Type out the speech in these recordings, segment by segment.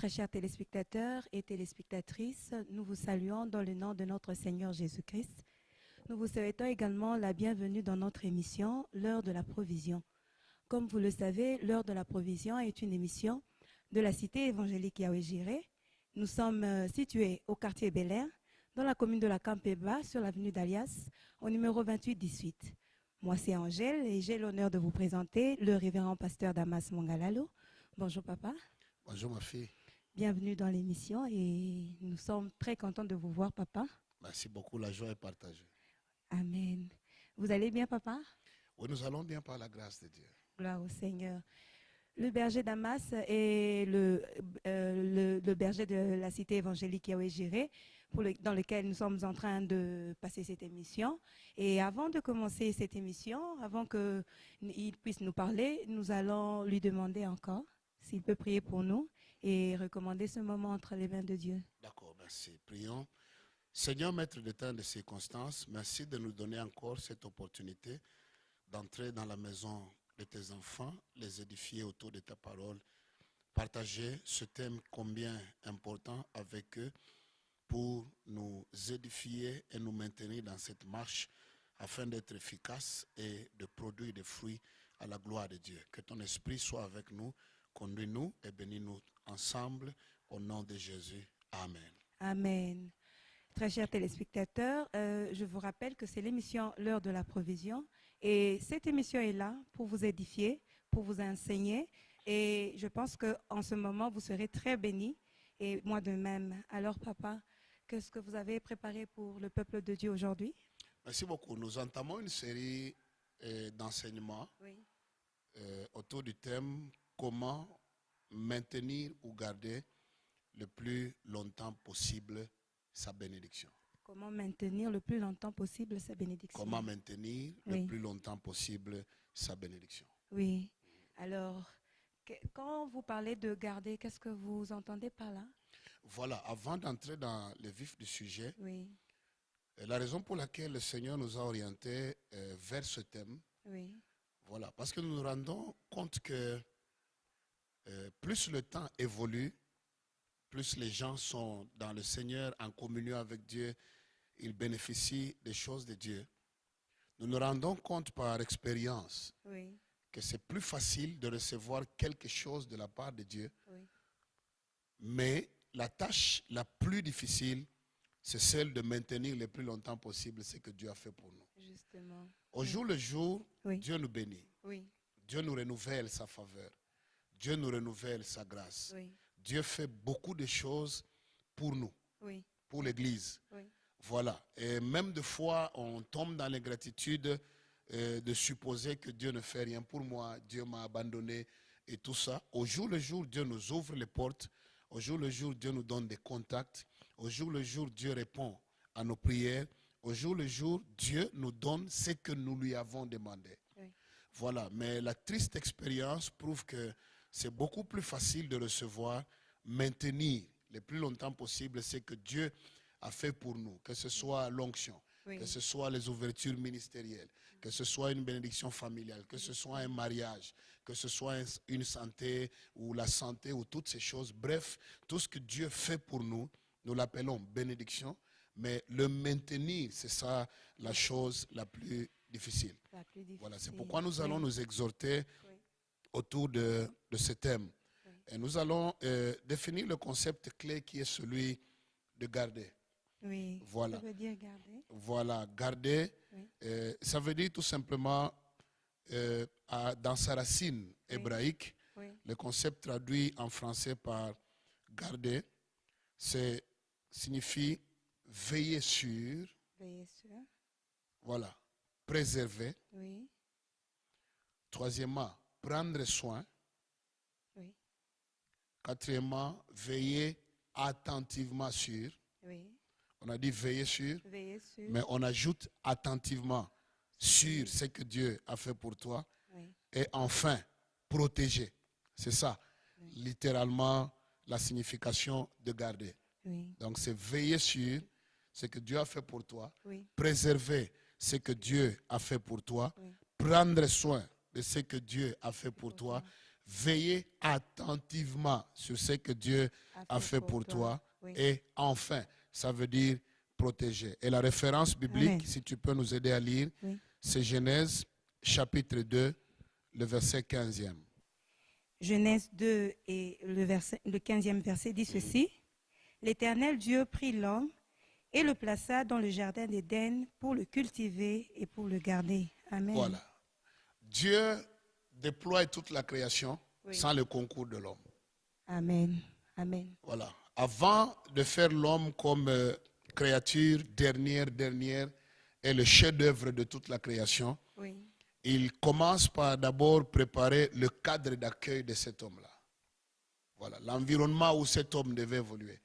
très chers téléspectateurs et téléspectatrices, nous vous saluons dans le nom de notre Seigneur Jésus-Christ. Nous vous souhaitons également la bienvenue dans notre émission L'heure de la provision. Comme vous le savez, L'heure de la provision est une émission de la cité évangélique Yahweh Jireh. Nous sommes situés au quartier Bel-Air, dans la commune de la Campeba, sur l'avenue d'Alias, au numéro 28-18. Moi, c'est Angèle et j'ai l'honneur de vous présenter le révérend pasteur Damas Mongalalo. Bonjour papa. Bonjour ma fille. Bienvenue dans l'émission et nous sommes très contents de vous voir papa. Merci beaucoup, la joie est partagée. Amen. Vous allez bien papa? Oui, nous allons bien par la grâce de Dieu. Gloire au Seigneur. Le berger Damas est le berger de la cité évangélique Yahweh Jireh, dans lequel nous sommes en train de passer cette émission. Et avant de commencer cette émission, avant qu'il puisse nous parler, nous allons lui demander encore s'il peut prier pour nous et recommander ce moment entre les mains de Dieu. D'accord, merci. Prions. Seigneur, maître de temps et de circonstances, merci de nous donner encore cette opportunité d'entrer dans la maison de tes enfants, les édifier autour de ta parole, partager ce thème combien important avec eux pour nous édifier et nous maintenir dans cette marche afin d'être efficaces et de produire des fruits à la gloire de Dieu. Que ton esprit soit avec nous, conduis-nous et bénis-nous ensemble au nom de Jésus. Amen. Amen. Très chers téléspectateurs, je vous rappelle que c'est l'émission L'heure de la provision et cette émission est là pour vous édifier, pour vous enseigner et je pense qu'en ce moment vous serez très bénis et moi de même. Alors papa, qu'est-ce que vous avez préparé pour le peuple de Dieu aujourd'hui? Merci beaucoup. Nous entamons une série d'enseignements autour du thème comment maintenir ou garder le plus longtemps possible sa bénédiction. Comment maintenir le plus longtemps possible sa bénédiction? Comment maintenir le plus longtemps possible sa bénédiction. Oui. Alors, quand vous parlez de garder, qu'est-ce que vous entendez par là? Voilà, avant d'entrer dans le vif du sujet, la raison pour laquelle le Seigneur nous a orientés vers ce thème, voilà, parce que nous nous rendons compte que plus le temps évolue, plus les gens sont dans le Seigneur, en communion avec Dieu, ils bénéficient des choses de Dieu. Nous nous rendons compte par expérience que c'est plus facile de recevoir quelque chose de la part de Dieu, mais la tâche la plus difficile, c'est celle de maintenir le plus longtemps possible ce que Dieu a fait pour nous. Justement. Au jour le jour, Dieu nous bénit. Dieu nous renouvelle sa faveur. Dieu nous renouvelle sa grâce. Dieu fait beaucoup de choses pour nous, pour l'Église. Voilà. Et même des fois, on tombe dans l'ingratitude de supposer que Dieu ne fait rien pour moi, Dieu m'a abandonné et tout ça. Au jour le jour, Dieu nous ouvre les portes. Au jour le jour, Dieu nous donne des contacts. Au jour le jour, Dieu répond à nos prières. Au jour le jour, Dieu nous donne ce que nous lui avons demandé. Voilà. Mais la triste expérience prouve que c'est beaucoup plus facile de recevoir, maintenir le plus longtemps possible ce que Dieu a fait pour nous, que ce soit l'onction, que ce soit les ouvertures ministérielles, que ce soit une bénédiction familiale, que ce soit un mariage, que ce soit une santé ou la santé ou toutes ces choses. Bref, tout ce que Dieu fait pour nous, nous l'appelons bénédiction, mais le maintenir, c'est ça la chose la plus difficile. Voilà, c'est pourquoi nous allons nous exhorter autour de ce thème. Et nous allons définir le concept clé qui est celui de garder. Voilà. Ça veut dire garder. Voilà, garder, ça veut dire tout simplement, dans sa racine hébraïque, le concept traduit en français par garder, signifie veiller sur, voilà, préserver. Troisièmement, prendre soin. Quatrièmement, veiller attentivement sur. On a dit veiller sur, mais on ajoute attentivement sur ce que Dieu a fait pour toi. Et enfin, protéger. C'est ça, littéralement, la signification de garder. Donc, c'est veiller sur ce que Dieu a fait pour toi, préserver ce que Dieu a fait pour toi, prendre soin de ce que Dieu a fait pour toi, veiller attentivement sur ce que Dieu a fait pour toi. Oui. Et enfin, ça veut dire protéger. Et la référence biblique, Amen. Si tu peux nous aider à lire, oui. C'est Genèse chapitre 2, le verset 15e. Genèse 2 et le 15e verset dit ceci. L'Éternel Dieu prit l'homme et le plaça dans le jardin d'Éden pour le cultiver et pour le garder. Amen. Voilà. Dieu déploie toute la création oui. Sans le concours de l'homme. Amen. Amen. Voilà. Avant de faire l'homme comme créature dernière et le chef-d'œuvre de toute la création, oui. Il commence par d'abord préparer le cadre d'accueil de cet homme-là. Voilà, l'environnement où cet homme devait évoluer.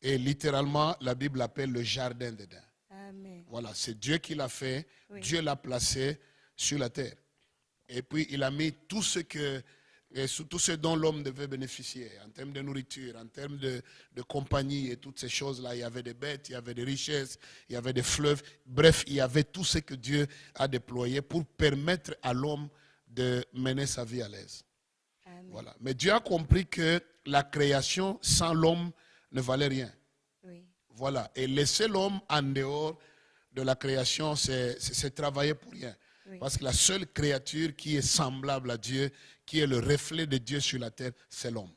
Et littéralement, la Bible appelle le jardin d'Éden. Voilà, c'est Dieu qui l'a fait, oui. Dieu l'a placé sur la terre. Et puis, il a mis tout ce dont l'homme devait bénéficier, en termes de nourriture, en termes de compagnie et toutes ces choses-là. Il y avait des bêtes, il y avait des richesses, il y avait des fleuves. Bref, il y avait tout ce que Dieu a déployé pour permettre à l'homme de mener sa vie à l'aise. Voilà. Mais Dieu a compris que la création sans l'homme ne valait rien. Oui. Voilà. Et laisser l'homme en dehors de la création, c'est travailler pour rien. Oui. Parce que la seule créature qui est semblable à Dieu, qui est le reflet de Dieu sur la terre, c'est l'homme.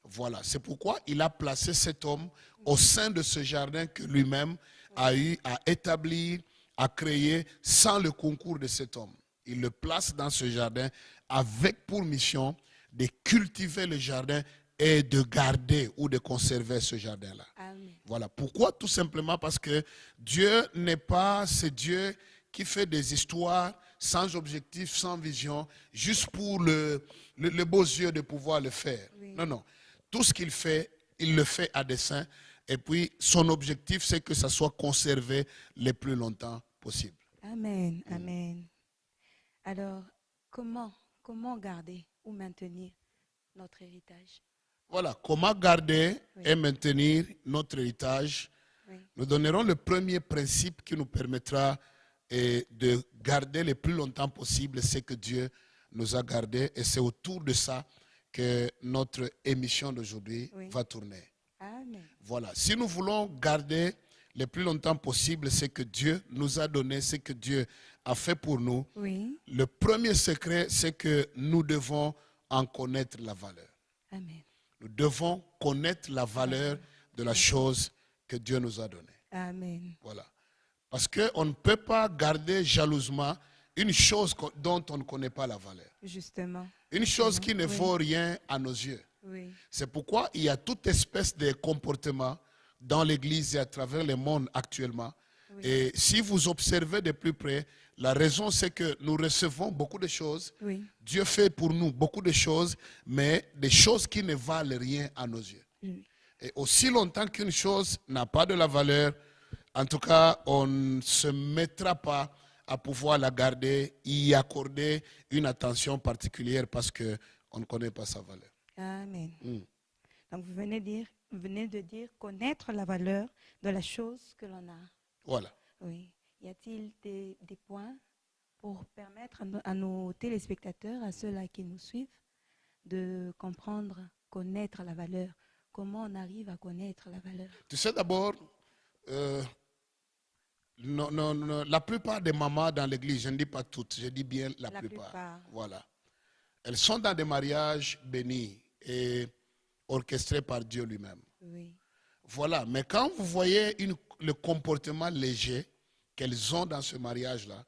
Voilà, c'est pourquoi il a placé cet homme au sein de ce jardin que lui-même a eu à établir, à créer sans le concours de cet homme. Il le place dans ce jardin avec pour mission de cultiver le jardin et de garder ou de conserver ce jardin-là. Voilà, pourquoi? Tout simplement parce que Dieu n'est pas ce Dieu qui fait des histoires sans objectif, sans vision, juste pour le beau yeux de pouvoir le faire. Oui. Non, non. Tout ce qu'il fait, il le fait à dessein. Et puis, son objectif, c'est que ça soit conservé le plus longtemps possible. Amen, amen. Alors, comment garder ou maintenir notre héritage? Voilà, comment garder oui. Et maintenir notre héritage? Oui. Nous donnerons le premier principe qui nous permettra et de garder le plus longtemps possible ce que Dieu nous a gardé. Et c'est autour de ça que notre émission d'aujourd'hui oui. Va tourner. Amen. Voilà. Si nous voulons garder le plus longtemps possible ce que Dieu nous a donné, ce que Dieu a fait pour nous, oui. Le premier secret, c'est que nous devons en connaître la valeur. Amen. Nous devons connaître la valeur de la chose que Dieu nous a donnée. Amen. Voilà. Parce qu'on ne peut pas garder jalousement une chose dont on ne connaît pas la valeur. Justement. Une chose qui ne vaut rien à nos yeux. Oui. C'est pourquoi il y a toute espèce de comportement dans l'Église et à travers le monde actuellement. Oui. Et si vous observez de plus près, la raison c'est que nous recevons beaucoup de choses. Oui. Dieu fait pour nous beaucoup de choses, mais des choses qui ne valent rien à nos yeux. Oui. Et aussi longtemps qu'une chose n'a pas de la valeur, en tout cas, on ne se mettra pas à pouvoir la garder, y accorder une attention particulière parce qu'on ne connaît pas sa valeur. Amen. Donc vous venez de dire connaître la valeur de la chose que l'on a. Voilà. Oui. Y a-t-il des points pour permettre à nos téléspectateurs, à ceux-là qui nous suivent, de comprendre, connaître la valeur? Comment on arrive à connaître la valeur? Tu sais d'abord... la plupart des mamans dans l'église, je ne dis pas toutes, je dis bien la plupart. Voilà. Elles sont dans des mariages bénis et orchestrés par Dieu lui-même. Oui. Voilà. Mais quand vous voyez le comportement léger qu'elles ont dans ce mariage-là,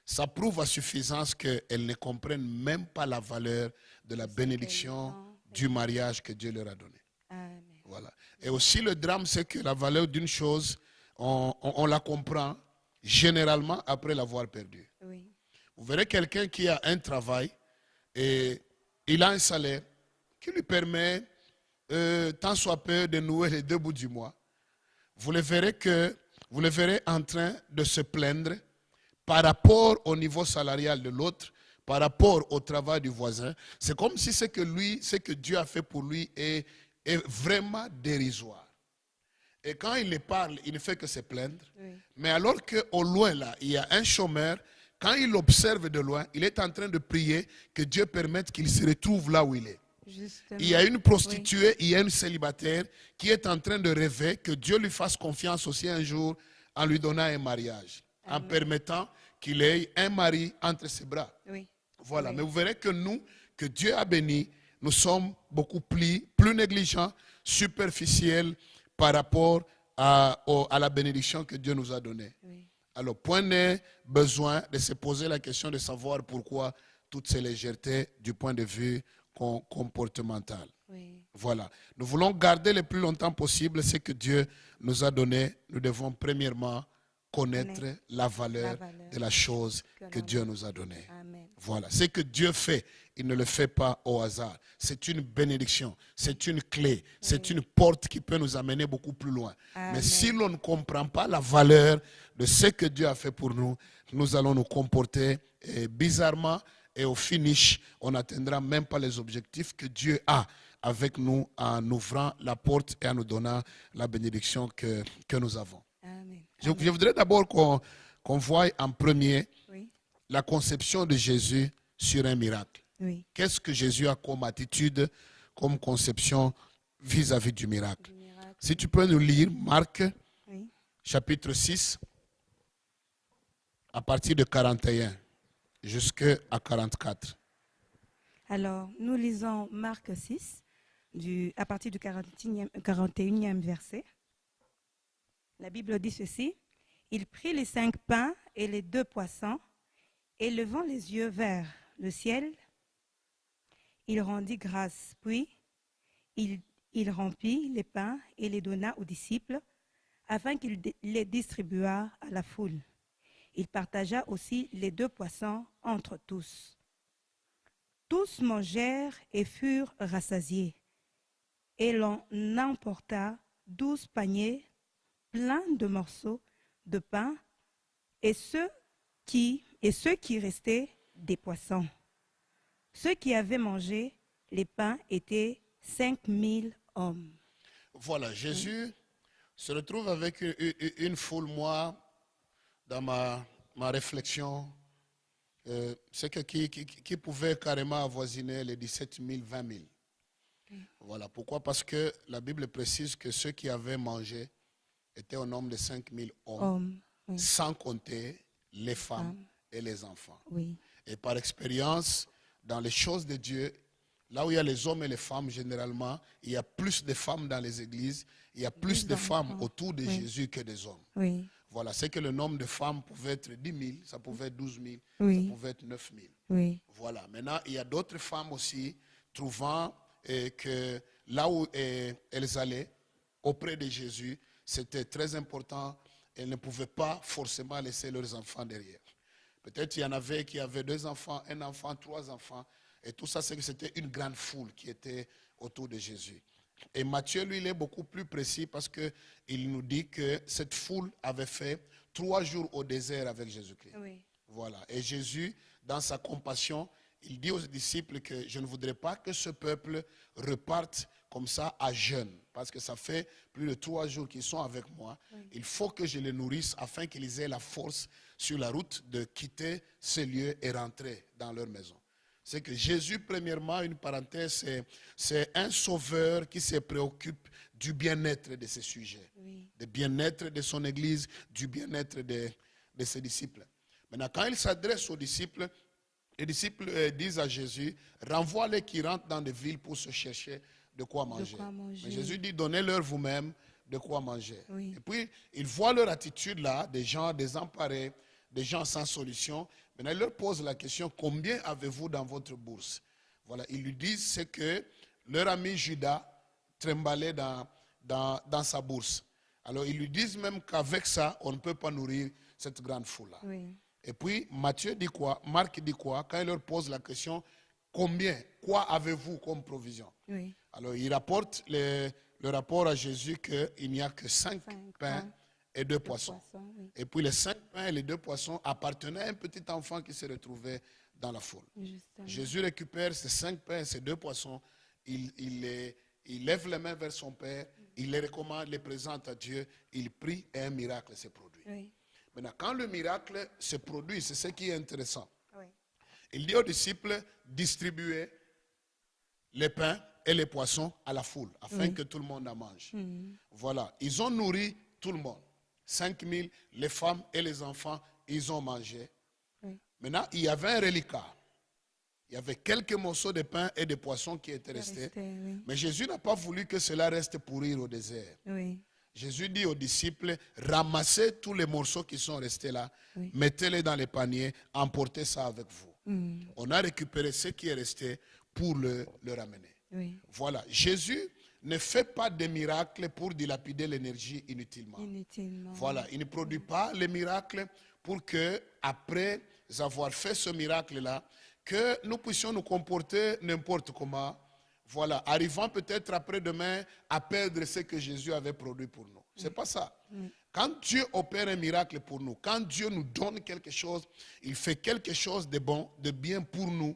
ça prouve à suffisance qu'elles ne comprennent même pas la valeur de la bénédiction du mariage que Dieu leur a donné. Amen. Voilà. Et aussi le drame, c'est que la valeur d'une chose, on la comprend généralement après l'avoir perdue. Oui. Vous verrez quelqu'un qui a un travail et il a un salaire qui lui permet, tant soit peu, de nouer les deux bouts du mois. Vous le verrez en train de se plaindre par rapport au niveau salarial de l'autre, par rapport au travail du voisin. C'est comme si ce que Dieu a fait pour lui est vraiment dérisoire. Et quand il les parle, il ne fait que se plaindre. Oui. Mais alors qu'au loin, là, il y a un chômeur, quand il observe de loin, il est en train de prier que Dieu permette qu'il se retrouve là où il est. Justement. Il y a une prostituée, il y a une célibataire qui est en train de rêver que Dieu lui fasse confiance aussi un jour en lui donnant un mariage, en permettant qu'il ait un mari entre ses bras. Oui. Voilà, Oui. mais vous verrez que nous, que Dieu a bénis, nous sommes beaucoup plus négligents, superficiels par rapport à la bénédiction que Dieu nous a donnée. Oui. Alors, point n'est besoin de se poser la question de savoir pourquoi toutes ces légèretés du point de vue comportemental. Oui. Voilà. Nous voulons garder le plus longtemps possible ce que Dieu nous a donné. Nous devons premièrement connaître la valeur de la chose que Dieu nous a donnée. Amen. Voilà. Ce que Dieu fait, il ne le fait pas au hasard. C'est une bénédiction, c'est une clé, c'est une porte qui peut nous amener beaucoup plus loin. Amen. Mais si l'on ne comprend pas la valeur de ce que Dieu a fait pour nous, nous allons nous comporter bizarrement et au finish, on n'atteindra même pas les objectifs que Dieu a avec nous en ouvrant la porte et en nous donnant la bénédiction que nous avons. Amen. Je voudrais d'abord qu'on voie en premier Oui. la conception de Jésus sur un miracle. Oui. Qu'est-ce que Jésus a comme attitude, comme conception vis-à-vis du miracle? Si tu peux nous lire Marc, chapitre 6, à partir de 41 jusqu'à 44. Alors, nous lisons Marc 6, à partir du 41e verset. La Bible dit ceci: il prit les 5 pains et les 2 poissons, et levant les yeux vers le ciel, il rendit grâce. Puis, il remplit les pains et les donna aux disciples, afin qu'il les distribuât à la foule. Il partagea aussi les 2 poissons entre tous. Tous mangèrent et furent rassasiés, et l'on emporta 12 paniers pleins de morceaux de pain, et ceux qui restaient des poissons. Ceux qui avaient mangé les pains étaient 5000 hommes. Voilà, Jésus se retrouve avec une foule. Moi, dans ma réflexion, c'est qui pouvait carrément avoisiner les 17 000, 20 000. Voilà, pourquoi? Parce que la Bible précise que ceux qui avaient mangé étaient au nombre de 5 000 hommes, sans compter les femmes et les enfants. Oui. Et par expérience, dans les choses de Dieu, là où il y a les hommes et les femmes, généralement, il y a plus de femmes dans les églises, il y a plus de femmes autour de Jésus que des hommes. Oui. Voilà, c'est que le nombre de femmes pouvait être 10 000, ça pouvait être 12 000, ça pouvait être 9 000. Oui. Voilà, maintenant, il y a d'autres femmes aussi, trouvant que là où elles allaient, auprès de Jésus, c'était très important. Elles ne pouvaient pas forcément laisser leurs enfants derrière. Peut-être il y en avait qui avaient 2 enfants, 1 enfant, 3 enfants. Et tout ça, c'est que c'était une grande foule qui était autour de Jésus. Et Matthieu, lui, il est beaucoup plus précis parce qu'il nous dit que cette foule avait fait 3 jours au désert avec Jésus-Christ. Oui. Voilà. Et Jésus, dans sa compassion, il dit aux disciples que je ne voudrais pas que ce peuple reparte comme ça à jeûne. Parce que ça fait plus de 3 jours qu'ils sont avec moi. Oui. Il faut que je les nourrisse afin qu'ils aient la force sur la route de quitter ce lieu et rentrer dans leur maison. C'est que Jésus, premièrement, une parenthèse, c'est un sauveur qui se préoccupe du bien-être de ses sujets, du bien-être de son Église, du bien-être de ses disciples. Maintenant, quand il s'adresse aux disciples, les disciples disent à Jésus, renvoie-les qui rentrent dans des villes pour se chercher de quoi manger. Mais Jésus dit, donnez-leur vous-même de quoi manger. Oui. Et puis, ils voient leur attitude là, des gens désemparés, des gens sans solution. Maintenant, il leur pose la question, combien avez-vous dans votre bourse? Voilà, ils lui disent, c'est que leur ami Judas trimballait dans sa bourse. Alors, ils lui disent même qu'avec ça, on ne peut pas nourrir cette grande foule-là. Oui. Et puis, Matthieu dit quoi? Marc dit quoi? Quand il leur pose la question, combien, quoi avez-vous comme provision? Oui. Alors, il rapporte le rapport à Jésus qu'il n'y a que 5 pains et 2 poissons. Oui. Et puis les 5 pains et les 2 poissons appartenaient à un petit enfant qui se retrouvait dans la foule. Justement. Jésus récupère ces 5 pains et ces 2 poissons, il lève les mains vers son Père, il les recommande, les présente à Dieu, il prie et un miracle s'est produit. Oui. Maintenant, quand le miracle se produit, c'est ce qui est intéressant. Oui. Il dit aux disciples, distribuez les pains et les poissons à la foule, afin que tout le monde en mange. Voilà, ils ont nourri tout le monde. 5000, les femmes et les enfants, ils ont mangé. Oui. Maintenant, il y avait un reliquat. Il y avait quelques morceaux de pain et de poissons qui étaient restés. Oui. Mais Jésus n'a pas voulu que cela reste pourrir au désert. Oui. Jésus dit aux disciples, ramassez tous les morceaux qui sont restés là, oui. Mettez-les dans les paniers, emportez ça avec vous. On a récupéré ce qui est resté pour le ramener. Oui. Voilà, Jésus ne fait pas de miracles pour dilapider l'énergie inutilement. Voilà, il ne produit pas les miracles pour que, après avoir fait ce miracle-là, que nous puissions nous comporter n'importe comment. Voilà, arrivant peut-être après-demain à perdre ce que Jésus avait produit pour nous. C'est pas ça. Quand Dieu opère un miracle pour nous, quand Dieu nous donne quelque chose, il fait quelque chose de bon, de bien pour nous.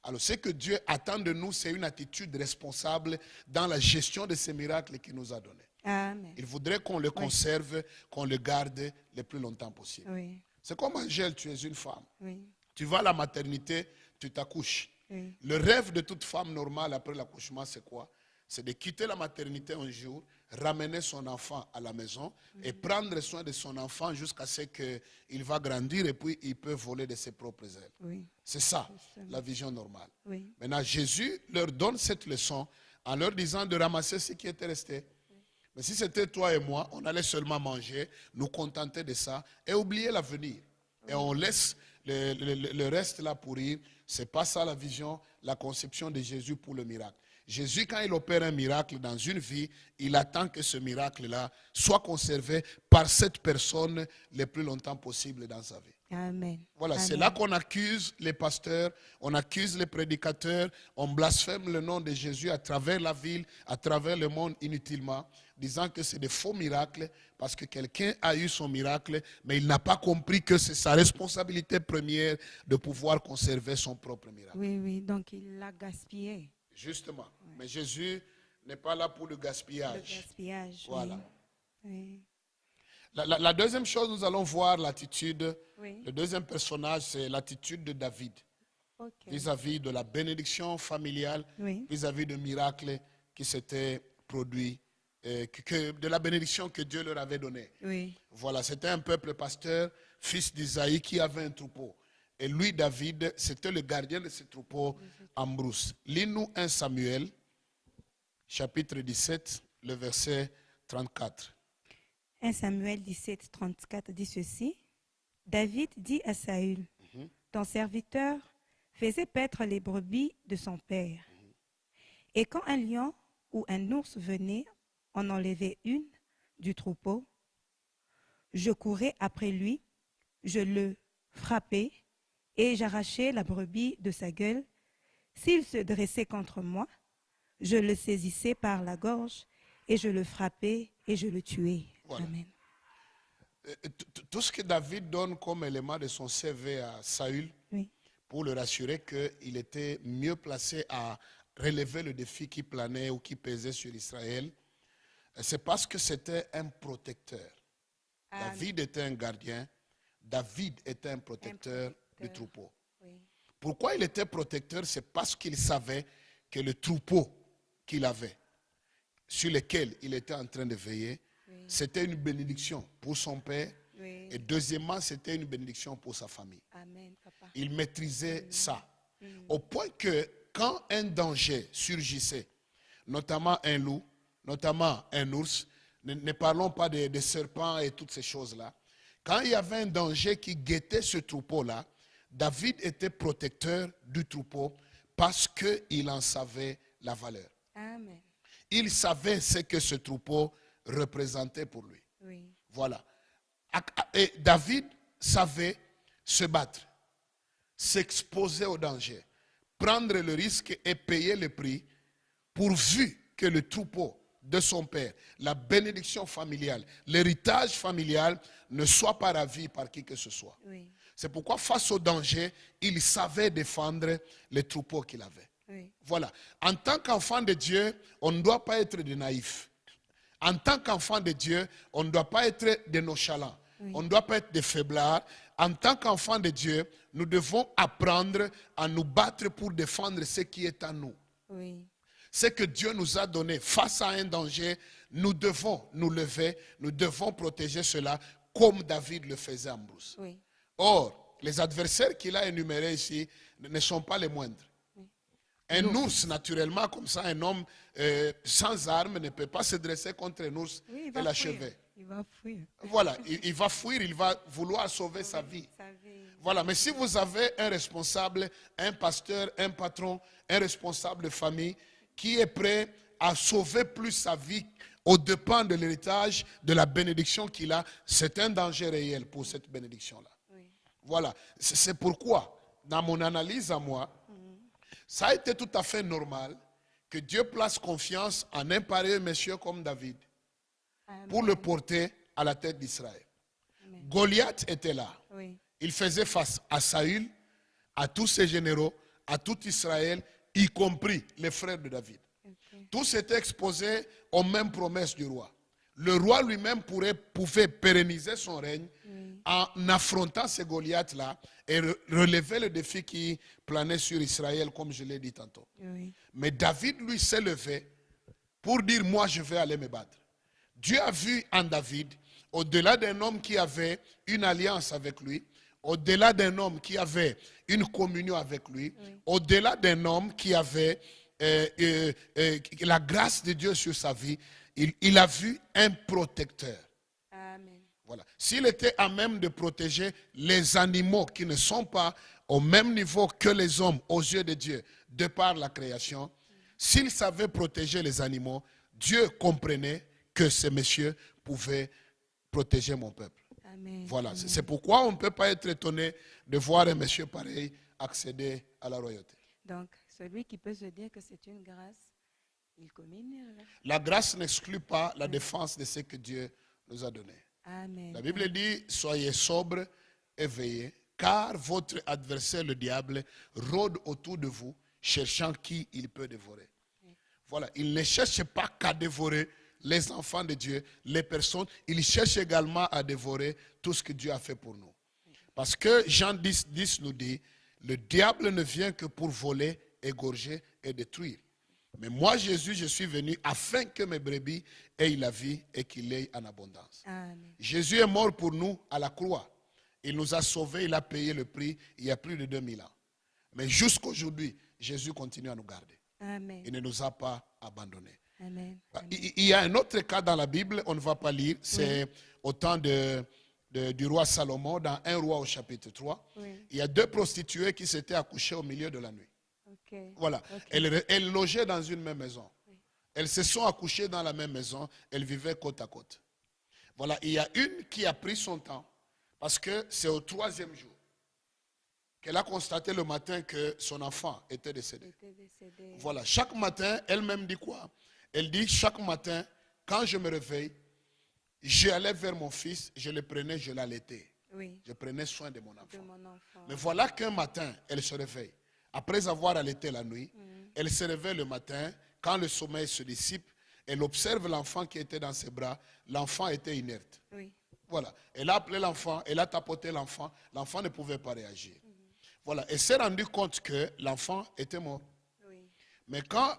Alors, ce que Dieu attend de nous, c'est une attitude responsable dans la gestion de ces miracles qu'il nous a donnés. Amen. Il voudrait qu'on le conserve, qu'on le garde le plus longtemps possible. Oui. C'est comme Angèle, tu es une femme. Oui. Tu vas à la maternité, tu t'accouches. Oui. Le rêve de toute femme normale après l'accouchement, c'est quoi? C'est de quitter la maternité un jour, ramener son enfant à la maison et prendre soin de son enfant jusqu'à ce qu'il va grandir et puis il peut voler de ses propres ailes. Oui. C'est ça, la vision normale. Oui. Maintenant, Jésus leur donne cette leçon en leur disant de ramasser ce qui était resté. Oui. Mais si c'était toi et moi, on allait seulement manger, nous contenter de ça et oublier l'avenir. Oui. Et on laisse le reste là pourrir. C'est pas ça la vision, la conception de Jésus pour le miracle. Jésus, quand il opère un miracle dans une vie, il attend que ce miracle-là soit conservé par cette personne le plus longtemps possible dans sa vie. Amen. Voilà, c'est là qu'on accuse les pasteurs, on accuse les prédicateurs, on blasphème le nom de Jésus à travers la ville, à travers le monde inutilement, disant que c'est des faux miracles parce que quelqu'un a eu son miracle, mais il n'a pas compris que c'est sa responsabilité première de pouvoir conserver son propre miracle. Oui, oui, donc il l'a gaspillé. Justement. Oui. Mais Jésus n'est pas là pour le gaspillage. Le gaspillage, voilà. Oui. La deuxième chose, nous allons voir l'attitude. Oui. Le deuxième personnage, c'est l'attitude de David. Okay. Vis-à-vis de la bénédiction familiale, oui. Vis-à-vis de miracles qui s'étaient produits, de la bénédiction que Dieu leur avait donnée. Oui. Voilà, c'était un peuple pasteur, fils d'Isaïe, qui avait un troupeau. Et lui, David, c'était le gardien de ce troupeau en brousse. Lis-nous 1 Samuel, chapitre 17, le verset 34. 1 Samuel 17, 34 dit ceci. David dit à Saül, ton serviteur faisait paître les brebis de son père. Et quand un lion ou un ours venait en enlever une du troupeau, je courais après lui, je le frappais, et j'arrachais la brebis de sa gueule. S'il se dressait contre moi, je le saisissais par la gorge et je le frappais et je le tuais. Voilà. Amen. Tout ce que David donne comme élément de son CV à Saül, oui. Pour le rassurer qu'il était mieux placé à relever le défi qui planait ou qui pesait sur Israël, c'est parce que c'était un protecteur. David était un gardien, David était un protecteur. Du troupeau. Oui. Pourquoi il était protecteur? C'est parce qu'il savait que le troupeau qu'il avait, sur lequel il était en train de veiller, oui. C'était une bénédiction pour son père. Oui. Et deuxièmement, c'était une bénédiction pour sa famille. Amen, papa. Il maîtrisait ça. Au point que quand un danger surgissait, notamment un loup, notamment un ours, ne parlons pas des serpents et toutes ces choses-là, quand il y avait un danger qui guettait ce troupeau-là, David était protecteur du troupeau parce qu'il en savait la valeur. Amen. Il savait ce que ce troupeau représentait pour lui. Oui. Voilà. Et David savait se battre, s'exposer au danger, prendre le risque et payer le prix pourvu que le troupeau de son père, la bénédiction familiale, l'héritage familial ne soit pas ravi par qui que ce soit. Oui. C'est pourquoi, face au danger, il savait défendre les troupeaux qu'il avait. Oui. Voilà. En tant qu'enfant de Dieu, on ne doit pas être des naïfs. En tant qu'enfant de Dieu, on ne doit pas être des nonchalants. Oui. On ne doit pas être des faiblards. En tant qu'enfants de Dieu, nous devons apprendre à nous battre pour défendre ce qui est à nous. Oui. Ce que Dieu nous a donné face à un danger, nous devons nous lever, nous devons protéger cela comme David le faisait en brousse. Oui. Or, les adversaires qu'il a énumérés ici ne sont pas les moindres. Oui. Un ours, naturellement, comme ça, un homme sans armes ne peut pas se dresser contre un ours et l'achever. Il va fuir. Voilà, il va fuir, il va vouloir sauver sa vie. Voilà, mais si vous avez un responsable, un pasteur, un patron, un responsable de famille qui est prêt à sauver plus sa vie au dépens de l'héritage, de la bénédiction qu'il a, c'est un danger réel pour cette bénédiction-là. Oui. Voilà, c'est pourquoi, dans mon analyse à moi, ça a été tout à fait normal que Dieu place confiance en un pareil monsieur comme David. Amen. Pour le porter à la tête d'Israël. Goliath était là. Oui. Il faisait face à Saül, à tous ses généraux, à tout Israël, y compris les frères de David. Okay. Tous étaient exposés aux mêmes promesses du roi. Le roi lui-même pouvait pérenniser son règne en affrontant ces Goliaths-là et relever le défi qui planait sur Israël, comme je l'ai dit tantôt. Oui. Mais David, lui, s'est levé pour dire, moi, je vais aller me battre. Dieu a vu en David, au-delà d'un homme qui avait une alliance avec lui, au-delà d'un homme qui avait une communion avec lui, au-delà d'un homme qui avait la grâce de Dieu sur sa vie, il a vu un protecteur. Amen. Voilà. S'il était à même de protéger les animaux qui ne sont pas au même niveau que les hommes aux yeux de Dieu, de par la création, s'il savait protéger les animaux, Dieu comprenait que ce monsieur pouvait protéger mon peuple. Amen. Voilà, c'est pourquoi on ne peut pas être étonné de voir un monsieur pareil accéder à la royauté. Donc, celui qui peut se dire que c'est une grâce, il commet une erreur. La grâce n'exclut pas la défense de ce que Dieu nous a donné. Amen. La Bible dit, soyez sobres et veillez, car votre adversaire, le diable, rôde autour de vous, cherchant qui il peut dévorer. Voilà, il ne cherche pas qu'à dévorer les enfants de Dieu, les personnes, il cherche également à dévorer tout ce que Dieu a fait pour nous. Parce que Jean 10 nous dit, le diable ne vient que pour voler, égorger et détruire. Mais moi, Jésus, je suis venu afin que mes brebis aient la vie et qu'il l'aient en abondance. Amen. Jésus est mort pour nous à la croix. Il nous a sauvés, il a payé le prix il y a plus de 2000 ans. Mais jusqu'aujourd'hui, Jésus continue à nous garder. Amen. Il ne nous a pas abandonnés. Amen. Il y a un autre cas dans la Bible, on ne va pas lire, c'est au temps du roi Salomon, dans 1 roi au chapitre 3. Oui. Il y a 2 prostituées qui s'étaient accouchées au milieu de la nuit. Okay. Voilà. Okay. Elles logeaient dans une même maison. Oui. Elles se sont accouchées dans la même maison, elles vivaient côte à côte. Voilà. Il y a une qui a pris son temps, parce que c'est au 3e jour qu'elle a constaté le matin que son enfant était décédé. Voilà. Chaque matin, elle-même dit quoi? Elle dit, chaque matin, quand je me réveille, j'allais vers mon fils, je le prenais, je l'allaitais. Oui. Je prenais soin de mon enfant. Mais voilà qu'un matin, elle se réveille. Après avoir allaité la nuit, elle se réveille le matin, quand le sommeil se dissipe, elle observe l'enfant qui était dans ses bras, l'enfant était inerte. Oui. Voilà. Elle a appelé l'enfant, elle a tapoté l'enfant, l'enfant ne pouvait pas réagir. Voilà. Elle s'est rendue compte que l'enfant était mort. Oui. Mais quand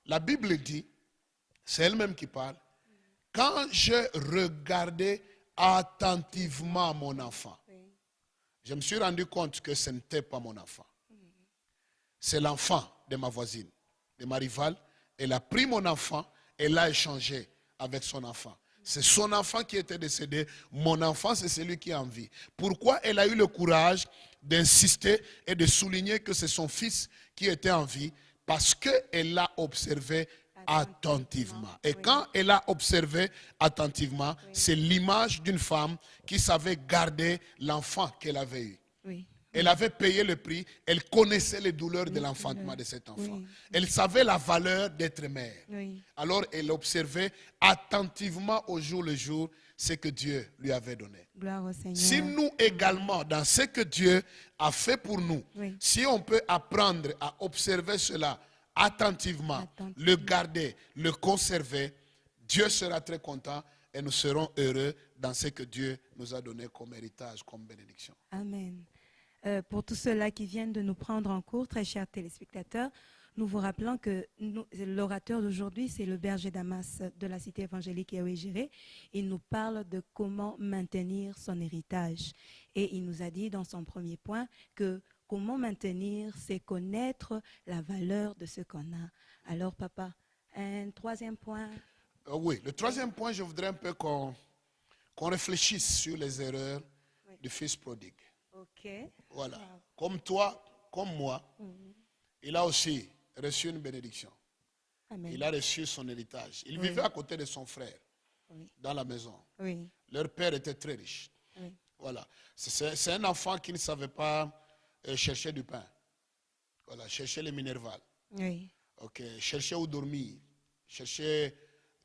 la Bible dit, c'est elle-même qui parle, quand je regardais attentivement mon enfant, je me suis rendu compte que ce n'était pas mon enfant. C'est l'enfant de ma voisine, de ma rivale. Elle a pris mon enfant et l'a échangé avec son enfant. C'est son enfant qui était décédé. Mon enfant, c'est celui qui est en vie. Pourquoi elle a eu le courage d'insister et de souligner que c'est son fils qui était en vie? Parce qu'elle l'a observé attentivement. Et quand elle a observé attentivement, c'est l'image d'une femme qui savait garder l'enfant qu'elle avait eu. Oui. Elle avait payé le prix, elle connaissait les douleurs de l'enfantement de cet enfant. Oui. Elle savait la valeur d'être mère. Oui. Alors elle observait attentivement au jour le jour ce que Dieu lui avait donné. Gloire au Seigneur. Si nous également, dans ce que Dieu a fait pour nous, si on peut apprendre à observer cela attentivement, le garder, le conserver, Dieu sera très content et nous serons heureux dans ce que Dieu nous a donné comme héritage, comme bénédiction. Amen. Pour tous ceux-là qui viennent de nous prendre en cours, très chers téléspectateurs, nous vous rappelons que l'orateur d'aujourd'hui, c'est le berger Damas de la cité évangélique Yahweh-Jireh. Il nous parle de comment maintenir son héritage. Et il nous a dit dans son premier point que comment maintenir, c'est connaître la valeur de ce qu'on a. Alors, papa, un troisième point. Oui, le troisième point, je voudrais un peu qu'on réfléchisse sur les erreurs du fils prodigue. Ok. Voilà. Wow. Comme toi, comme moi, il a aussi reçu une bénédiction. Amen. Il a reçu son héritage. Il vivait à côté de son frère, dans la maison. Oui. Leur père était très riche. Oui. Voilà. C'est un enfant qui ne savait pas chercher du pain. Voilà, chercher les minervales. Oui. Ok, chercher où dormir, chercher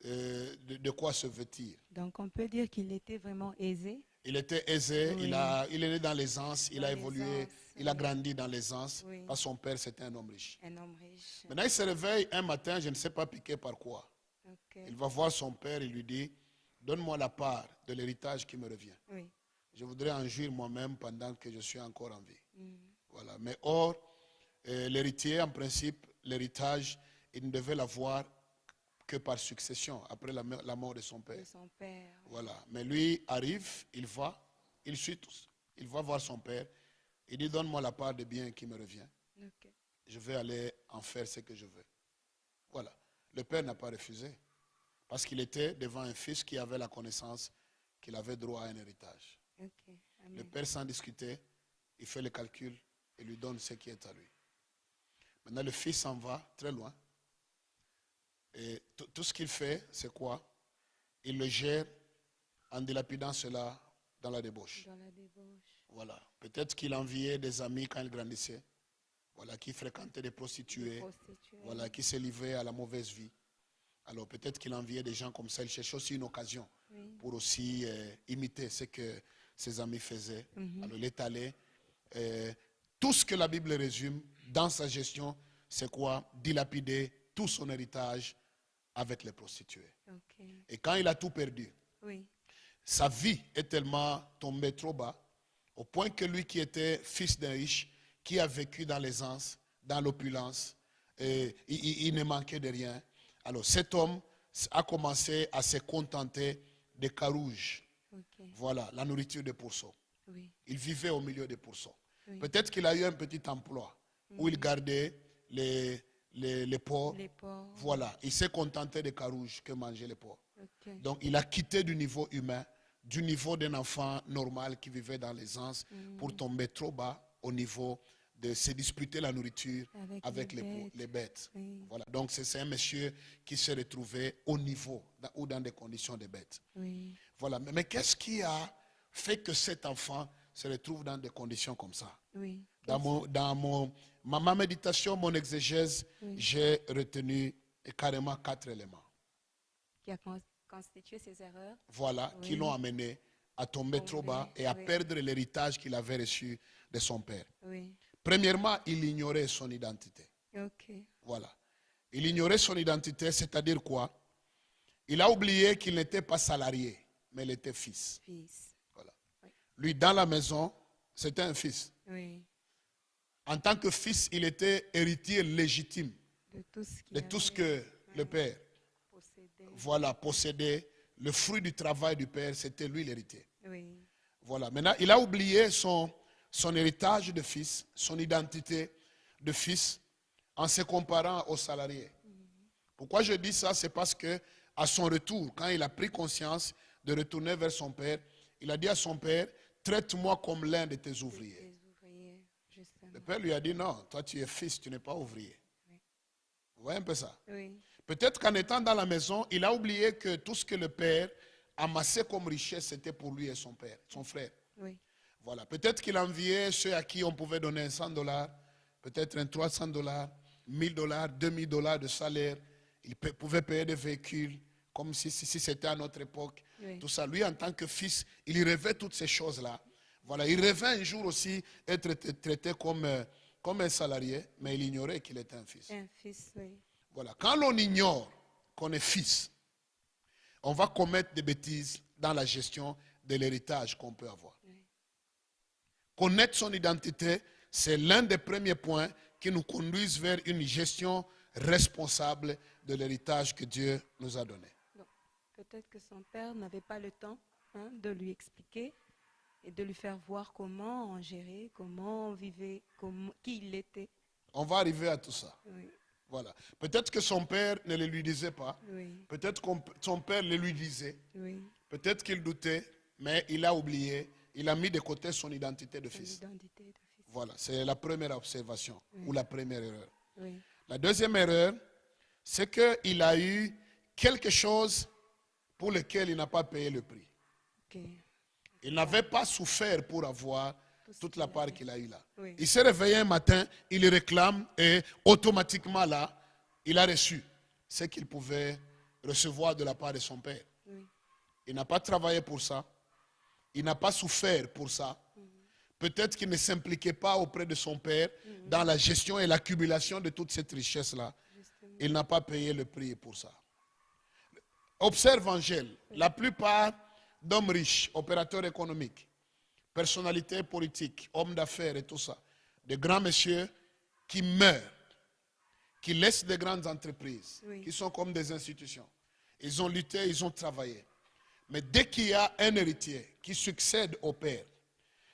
de quoi se vêtir. Donc on peut dire qu'il était vraiment aisé. Il était aisé, oui. Il est né dans l'aisance, il a évolué, il a grandi dans l'aisance, parce que son père c'était un homme riche. Un homme riche. Maintenant il se réveille un matin, je ne sais pas piqué par quoi. Okay. Il va voir son père et lui dit, donne-moi la part de l'héritage qui me revient. Oui. Je voudrais en jouir moi-même pendant que je suis encore en vie. Voilà. Mais or, l'héritier, en principe, l'héritage, il ne devait l'avoir que par succession, après la mort de son père. Voilà. Mais lui arrive, il suit tous. Il va voir son père. Il dit, donne-moi la part de bien qui me revient. Okay. Je vais aller en faire ce que je veux. Voilà. Le père n'a pas refusé. Parce qu'il était devant un fils qui avait la connaissance qu'il avait droit à un héritage. Okay. Le père, sans discuter, il fait le calcul et lui donne ce qui est à lui. Maintenant, le fils s'en va très loin. Et tout ce qu'il fait, c'est quoi? Il le gère en dilapidant cela dans la débauche. Voilà. Peut-être qu'il enviait des amis quand il grandissait. Voilà, qui fréquentaient des prostituées. Voilà, qui se livraient à la mauvaise vie. Alors peut-être qu'il enviait des gens comme ça. Il cherchait aussi une occasion pour aussi imiter ce que ses amis faisaient. Alors il est allé. Tout ce que la Bible résume dans sa gestion, c'est quoi? Dilapider tout son héritage avec les prostituées. Okay. Et quand il a tout perdu, sa vie est tellement tombée trop bas, au point que lui qui était fils d'un riche, qui a vécu dans l'aisance, dans l'opulence, il ne manquait de rien. Alors cet homme a commencé à se contenter des carouges. Okay. Voilà, la nourriture des pourceaux. Oui. Il vivait au milieu des pourceaux. Oui. Peut-être qu'il a eu un petit emploi où il gardait les porcs. Voilà, il s'est contenté des carouges que mangeaient les porcs. Okay. Donc il a quitté du niveau humain, du niveau d'un enfant normal qui vivait dans l'aisance pour tomber trop bas au niveau de se disputer la nourriture avec les bêtes. Oui. Voilà, donc c'est un monsieur qui s'est retrouvé au niveau ou dans des conditions de bêtes. Oui. Voilà, mais qu'est-ce qui a fait que cet enfant se retrouve dans des conditions comme ça? Oui. Dans ma méditation, mon exégèse, j'ai retenu carrément 4 éléments. Qui a constitué ces erreurs? Voilà, qui l'ont amené à tomber trop bas et à perdre l'héritage qu'il avait reçu de son père. Oui. Premièrement, il ignorait son identité. Okay. Voilà. Il ignorait son identité, c'est-à-dire quoi? Il a oublié qu'il n'était pas salarié, mais il était fils. Voilà. Oui. Lui, dans la maison, c'était un fils. Oui. En tant que fils, il était héritier légitime de tout ce que le père possédait. Le fruit du travail du père, c'était lui l'héritier. Oui. Voilà. Maintenant, il a oublié son héritage de fils, son identité de fils, en se comparant aux salariés. Pourquoi je dis ça? C'est parce que à son retour, quand il a pris conscience de retourner vers son père, il a dit à son père, traite-moi comme l'un de tes ouvriers. Le père lui a dit, non, toi tu es fils, tu n'es pas ouvrier. Oui. Vous voyez un peu ça? Oui. Peut-être qu'en étant dans la maison, il a oublié que tout ce que le père amassait comme richesse, c'était pour lui et son père, son frère. Oui. Voilà. Peut-être qu'il enviait ceux à qui on pouvait donner $100, peut-être un $300, $1,000, $2,000 de salaire. Il pouvait payer des véhicules, comme si c'était à notre époque. Oui. Tout ça. Lui, en tant que fils, il rêvait toutes ces choses-là. Voilà, il rêvait un jour aussi être traité comme un salarié, mais il ignorait qu'il était un fils. Un fils, oui. Voilà, quand l'on ignore qu'on est fils, on va commettre des bêtises dans la gestion de l'héritage qu'on peut avoir. Connaître son identité, c'est l'un des premiers points qui nous conduisent vers une gestion responsable de l'héritage que Dieu nous a donné. Peut-être que son père n'avait pas le temps de lui expliquer et de lui faire voir comment on gérait, comment on vivait, qui il était. On va arriver à tout ça. Oui. Voilà. Peut-être que son père ne le lui disait pas. Oui. Peut-être que son père le lui disait. Oui. Peut-être qu'il doutait, mais il a oublié. Il a mis de côté son identité de fils. Voilà, c'est la première observation ou la première erreur. Oui. La deuxième erreur, c'est qu'il a eu quelque chose pour lequel il n'a pas payé le prix. Okay. Il n'avait pas souffert pour avoir toute la part qu'il a eue là. Oui. Il s'est réveillé un matin, il réclame et automatiquement là, il a reçu ce qu'il pouvait recevoir de la part de son père. Oui. Il n'a pas travaillé pour ça. Il n'a pas souffert pour ça. Peut-être qu'il ne s'impliquait pas auprès de son père dans la gestion et l'accumulation de toute cette richesse-là. Il n'a pas payé le prix pour ça. Observe Angèle, la plupart d'hommes riches, opérateurs économiques, personnalités politiques, hommes d'affaires et tout ça, de grands messieurs qui meurent, qui laissent des grandes entreprises, qui sont comme des institutions. Ils ont lutté, ils ont travaillé. Mais dès qu'il y a un héritier qui succède au père,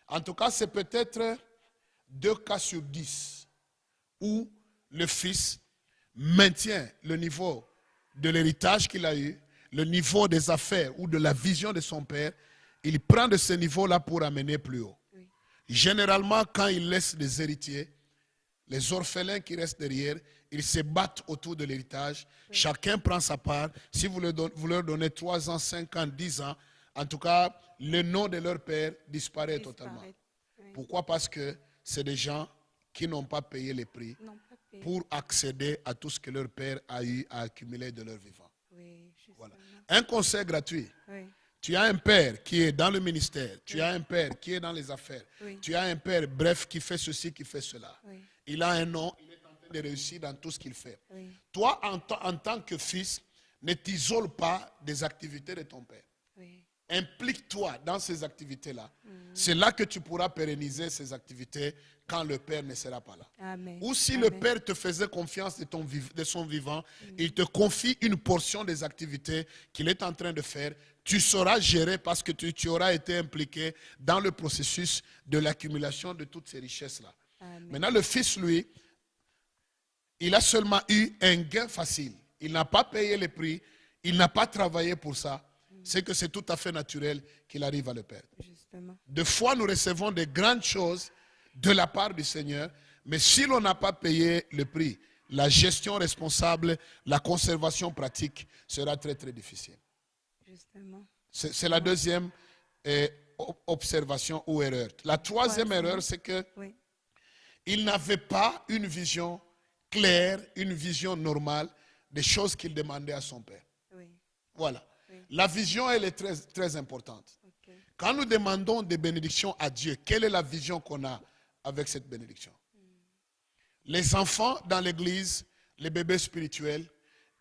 en tout cas c'est peut-être 2 cas sur 10 où le fils maintient le niveau de l'héritage qu'il a eu, le niveau des affaires ou de la vision de son père, il prend de ce niveau-là pour amener plus haut. Oui. Généralement, quand il laisse des héritiers, les orphelins qui restent derrière, ils se battent autour de l'héritage. Oui. Chacun prend sa part. Si vous leur donnez 3 ans, 5 ans, 10 ans, en tout cas, le nom de leur père disparaît totalement. Oui. Pourquoi? Parce que c'est des gens qui n'ont pas payé les prix pour accéder à tout ce que leur père a eu à accumuler de leur vivant. Oui, voilà. Un conseil gratuit. Oui. Tu as un père qui est dans le ministère, tu as un père qui est dans les affaires, tu as un père, bref, qui fait ceci, qui fait cela. Il a un nom, il est en train de réussir dans tout ce qu'il fait. Toi, en tant que fils, ne t'isole pas des activités de ton père. Implique-toi dans ces activités-là. C'est là que tu pourras pérenniser ces activités quand le père ne sera pas là. Amen. Ou si le père te faisait confiance de son vivant, il te confie une portion des activités qu'il est en train de faire, tu sauras gérer parce que tu auras été impliqué dans le processus de l'accumulation de toutes ces richesses-là. Maintenant, le fils, lui, il a seulement eu un gain facile. Il n'a pas payé le prix, il n'a pas travaillé pour ça. C'est que c'est tout à fait naturel qu'il arrive à le perdre. Justement. Des fois, nous recevons de grandes choses de la part du Seigneur, mais si l'on n'a pas payé le prix, la gestion responsable, la conservation pratique sera très très difficile. Justement. C'est la deuxième observation ou erreur. La troisième erreur, c'est que il n'avait pas une vision claire, une vision normale des choses qu'il demandait à son père. Oui. Voilà. La vision, elle est très, très importante. Okay. Quand nous demandons des bénédictions à Dieu, quelle est la vision qu'on a avec cette bénédiction? Les enfants dans l'église, les bébés spirituels,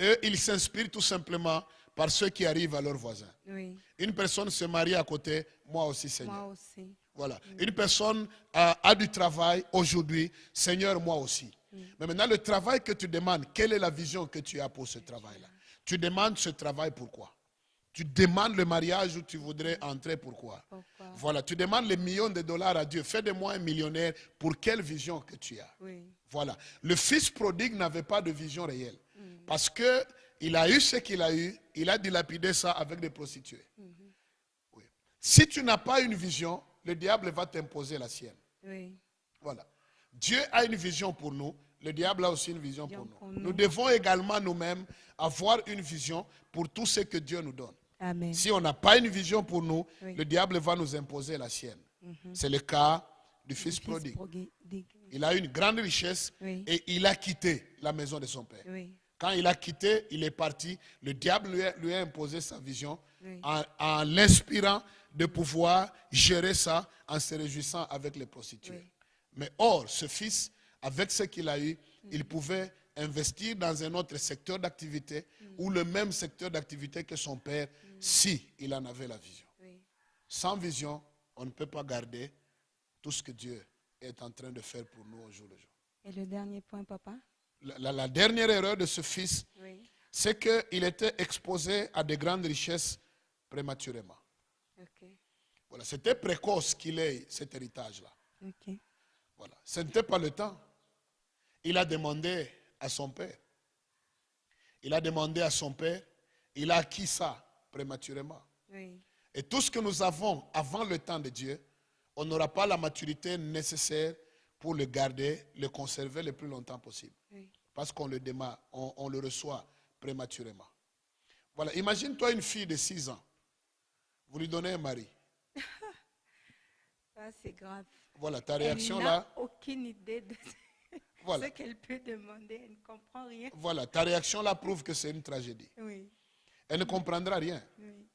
eux, ils s'inspirent tout simplement par ceux qui arrivent à leurs voisins. Oui. Une personne se marie à côté, moi aussi, Seigneur. Moi aussi. Voilà. Une personne a du travail aujourd'hui, Seigneur, moi aussi. Mais maintenant, le travail que tu demandes, quelle est la vision que tu as pour ce travail-là? Tu demandes ce travail pourquoi? Tu demandes le mariage où tu voudrais entrer, pourquoi? Voilà, tu demandes les millions de dollars à Dieu. Fais de moi un millionnaire. Pour quelle vision que tu as? Oui. Voilà. Le fils prodigue n'avait pas de vision réelle. Parce qu'il a eu ce qu'il a eu, il a dilapidé ça avec des prostituées. Oui. Si tu n'as pas une vision, le diable va t'imposer la sienne. Oui. Voilà. Dieu a une vision pour nous. Le diable a aussi une vision pour nous. Nous devons également nous-mêmes avoir une vision pour tout ce que Dieu nous donne. Amen. Si on n'a pas une vision pour nous, le diable va nous imposer la sienne. C'est le cas du fils prodigue. Il a une grande richesse et il a quitté la maison de son père. Quand il a quitté, il est parti. Le diable lui a imposé sa vision en l'inspirant de pouvoir gérer ça en se réjouissant avec les prostituées. Mais or, ce fils, avec ce qu'il a eu, il pouvait investir dans un autre secteur d'activité ou le même secteur d'activité que son père si il en avait la vision. Oui. Sans vision, on ne peut pas garder tout ce que Dieu est en train de faire pour nous au jour le jour. Et le dernier point, papa? La dernière erreur de ce fils, Oui. c'est qu'il était exposé à de grandes richesses prématurément. Ok. Voilà, c'était précoce qu'il ait cet héritage-là. Ok. Voilà, ce n'était pas le temps. Il a demandé à son père. Il a demandé à son père. Il a acquis ça prématurément. Oui. Et tout ce que nous avons avant le temps de Dieu, on n'aura pas la maturité nécessaire pour le garder, le conserver le plus longtemps possible. Oui. Parce qu'on le demande, on le reçoit prématurément. Voilà, imagine-toi une fille de 6 ans. Vous lui donnez un mari. Ça, c'est grave. Voilà, ta réaction Elle là. n'a aucune idée de Voilà. ce qu'elle peut demander. Elle ne comprend rien. Voilà, ta réaction là prouve que c'est une tragédie. Oui. Elle ne comprendra rien. Oui.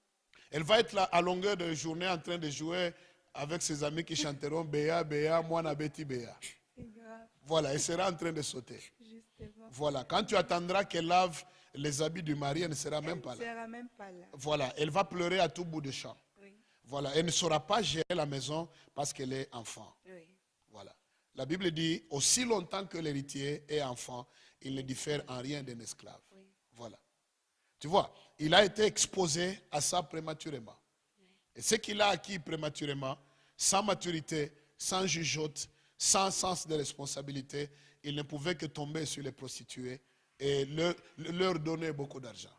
Elle va être là à longueur de journée en train de jouer avec ses amis qui chanteront Béa, Béa, moi Nabeti Béa. C'est grave. Voilà, elle sera en train de sauter. Justement. Voilà, quand tu attendras qu'elle lave les habits du mari, elle ne sera même pas Elle ne là. sera même pas là. Voilà, elle va pleurer à tout bout de champ. Oui. Voilà, elle ne saura pas gérer la maison parce qu'elle est enfant. Oui. Voilà. La Bible dit, aussi longtemps que l'héritier est enfant, il ne diffère en rien d'un esclave. Oui. Voilà. Tu vois, il a été exposé à ça prématurément. Et ce qu'il a acquis prématurément, sans maturité, sans jugeote, sans sens de responsabilité, il ne pouvait que tomber sur les prostituées et leur donner beaucoup d'argent.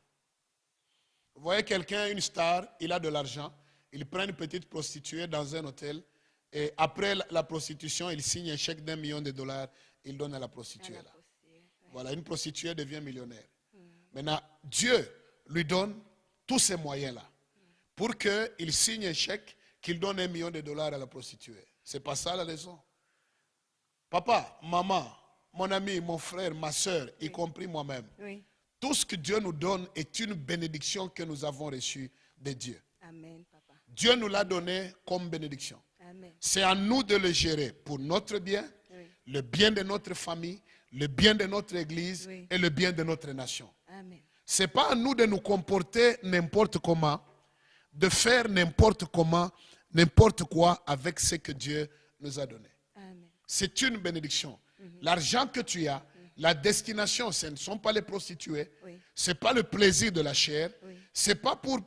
Vous voyez quelqu'un, une star, il a de l'argent, il prend une petite prostituée dans un hôtel et après la prostitution, il signe un chèque d'1 million de dollars, il donne à la prostituée. Là. Voilà, une prostituée devient millionnaire. Maintenant, Dieu lui donne tous ces moyens-là pour qu'il signe un chèque, qu'il donne 1 million de dollars à la prostituée. C'est pas ça la raison. Papa, maman, mon ami, mon frère, ma soeur, y compris moi-même, tout ce que Dieu nous donne est une bénédiction que nous avons reçue de Dieu. Amen, papa. Dieu nous l'a donné comme bénédiction. Amen. C'est à nous de le gérer pour notre bien, le bien de notre famille, le bien de notre église et le bien de notre nation. Ce n'est pas à nous de nous comporter n'importe comment, de faire n'importe comment, n'importe quoi avec ce que Dieu nous a donné. C'est une bénédiction. L'argent que tu as, la destination, ce ne sont pas les prostituées, ce n'est pas le plaisir de la chair, ce n'est pas pour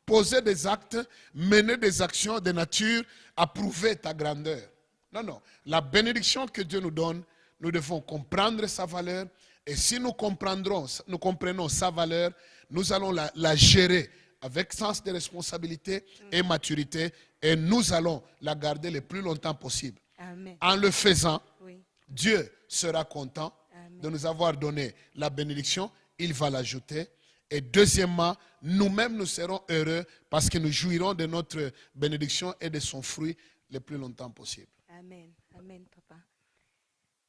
poser des actes, mener des actions de nature à prouver ta grandeur. Non, non. La bénédiction que Dieu nous donne, nous devons comprendre sa valeur. Et si nous comprenons sa valeur, nous allons la gérer avec sens de responsabilité et maturité. Et nous allons la garder le plus longtemps possible. Amen. En le faisant, Dieu sera content de nous avoir donné la bénédiction. Il va l'ajouter. Et deuxièmement, nous-mêmes nous serons heureux parce que nous jouirons de notre bénédiction et de son fruit le plus longtemps possible. Amen. Amen, papa.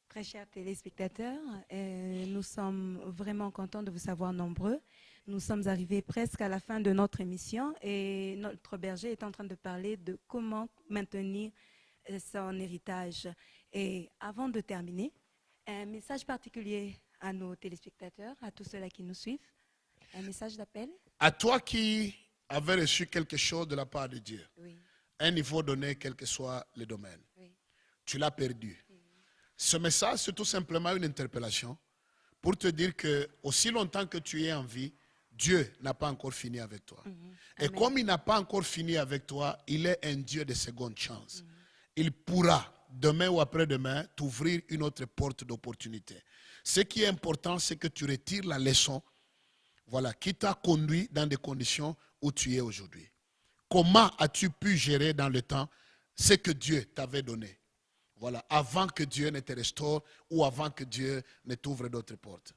Très chers téléspectateurs, nous sommes vraiment contents de vous savoir nombreux. Nous sommes arrivés presque à la fin de notre émission et notre berger est en train de parler de comment maintenir son héritage. Et avant de terminer, un message particulier à nos téléspectateurs, à tous ceux-là qui nous suivent. Un message d'appel. À toi qui avais reçu quelque chose de la part de Dieu, un niveau donné, quel que soit le domaine, tu l'as perdu. Ce message, c'est tout simplement une interpellation pour te dire que aussi longtemps que tu es en vie, Dieu n'a pas encore fini avec toi. Et comme il n'a pas encore fini avec toi, il est un Dieu de seconde chance. Il pourra, demain ou après-demain, t'ouvrir une autre porte d'opportunité. Ce qui est important, c'est que tu retires la leçon, voilà, qui t'a conduit dans des conditions où tu es aujourd'hui. Comment as-tu pu gérer dans le temps ce que Dieu t'avait donné? Voilà, avant que Dieu ne te restaure ou avant que Dieu ne t'ouvre d'autres portes.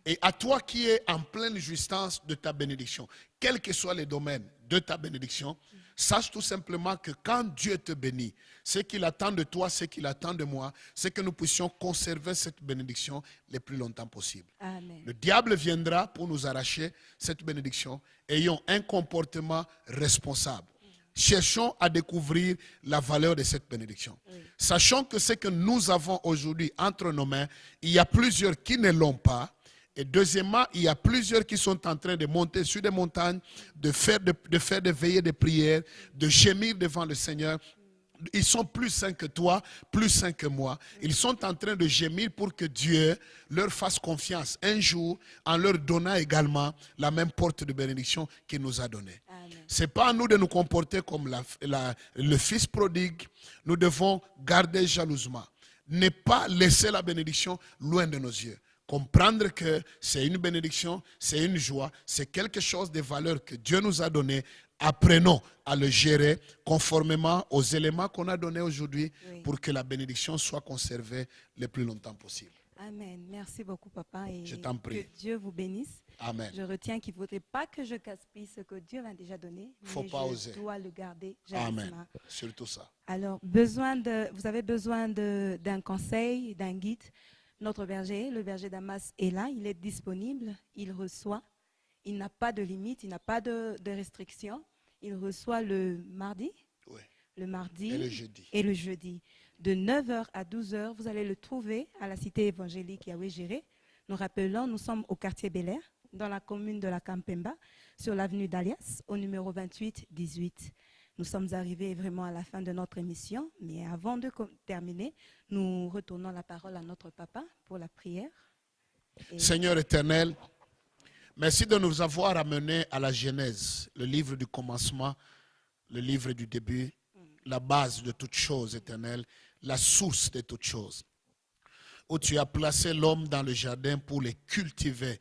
Et à toi qui es en pleine jouissance de ta bénédiction, quel que soit le domaine de ta bénédiction, sache tout simplement que quand Dieu te bénit, ce qu'il attend de toi, ce qu'il attend de moi, c'est que nous puissions conserver cette bénédiction le plus longtemps possible. Amen. Le diable viendra pour nous arracher cette bénédiction. Ayons un comportement responsable. Cherchons à découvrir la valeur de cette bénédiction. Sachant que ce que nous avons aujourd'hui entre nos mains, il y a plusieurs qui ne l'ont pas Et deuxièmement, il y a plusieurs qui sont en train de monter sur des montagnes, de faire des veillées de prière, de gémir devant le Seigneur. Ils sont plus saints que toi, plus saints que moi. Ils sont en train de gémir pour que Dieu leur fasse confiance un jour en leur donnant également la même porte de bénédiction qu'il nous a donnée. Ce n'est pas à nous de nous comporter comme le fils prodigue. Nous devons garder jalousement. Ne pas laisser la bénédiction loin de nos yeux. Comprendre que c'est une bénédiction, c'est une joie, c'est quelque chose de valeur que Dieu nous a donné. Apprenons à le gérer conformément aux éléments qu'on a donnés aujourd'hui pour que la bénédiction soit conservée le plus longtemps possible. Amen. Merci beaucoup, papa. Et je t'en prie. Que Dieu vous bénisse. Amen. Je retiens qu'il ne faudrait pas que je gaspille ce que Dieu m'a déjà donné. Faut pas oser. Je dois le garder. Amen. Surtout ça. Alors, vous avez besoin d'un conseil, d'un guide. Notre berger, le berger Damas, est là. Il est disponible. Il reçoit. Il n'a pas de limite, il n'a pas de restrictions. Il reçoit le mardi, le mardi et le jeudi. De 9h à 12h, vous allez le trouver à la cité évangélique Yahweh Jireh. Nous rappelons, nous sommes au quartier Bel-Air, dans la commune de la Campemba, sur l'avenue d'Alias, au numéro 28-18. Nous sommes arrivés vraiment à la fin de notre émission, mais avant de terminer, nous retournons la parole à notre papa pour la prière. Seigneur éternel, merci de nous avoir amenés à la Genèse, le livre du commencement, le livre du début, la base de toutes choses éternelles, la source de toutes choses, où tu as placé l'homme dans le jardin pour le cultiver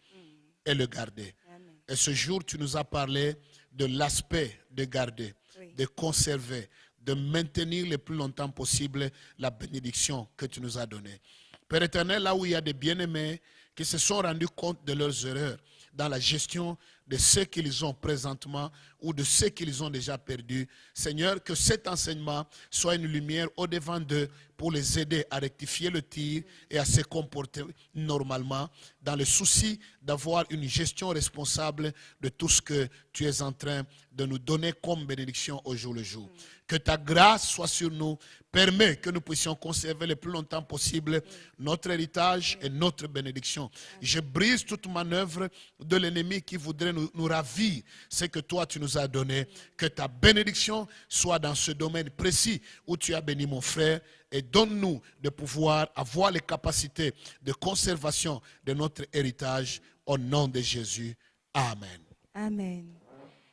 et le garder. Amen. Et ce jour, tu nous as parlé de l'aspect de garder, de conserver, de maintenir le plus longtemps possible la bénédiction que tu nous as donnée. Père éternel, là où il y a des bien-aimés qui se sont rendus compte de leurs erreurs dans la gestion de ce qu'ils ont présentement ou de ce qu'ils ont déjà perdu. Seigneur, que cet enseignement soit une lumière au-devant d'eux pour les aider à rectifier le tir et à se comporter normalement dans le souci d'avoir une gestion responsable de tout ce que tu es en train de nous donner comme bénédiction au jour le jour. Que ta grâce soit sur nous, permet que nous puissions conserver le plus longtemps possible notre héritage et notre bénédiction. Je brise toute manœuvre de l'ennemi qui voudrait nous ravir ce que toi tu nous as donné. Que ta bénédiction soit dans ce domaine précis où tu as béni mon frère et donne-nous de pouvoir avoir les capacités de conservation de notre héritage au nom de Jésus. Amen. Amen.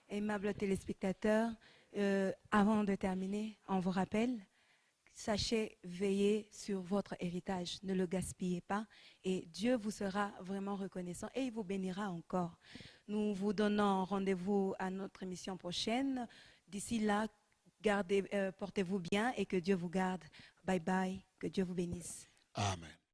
Aimables téléspectateurs, avant de terminer, on vous rappelle, sachez veiller sur votre héritage, ne le gaspillez pas et Dieu vous sera vraiment reconnaissant et il vous bénira encore. Nous vous donnons rendez-vous à notre émission prochaine. D'ici là, portez-vous bien et que Dieu vous garde. Bye bye, que Dieu vous bénisse. Amen.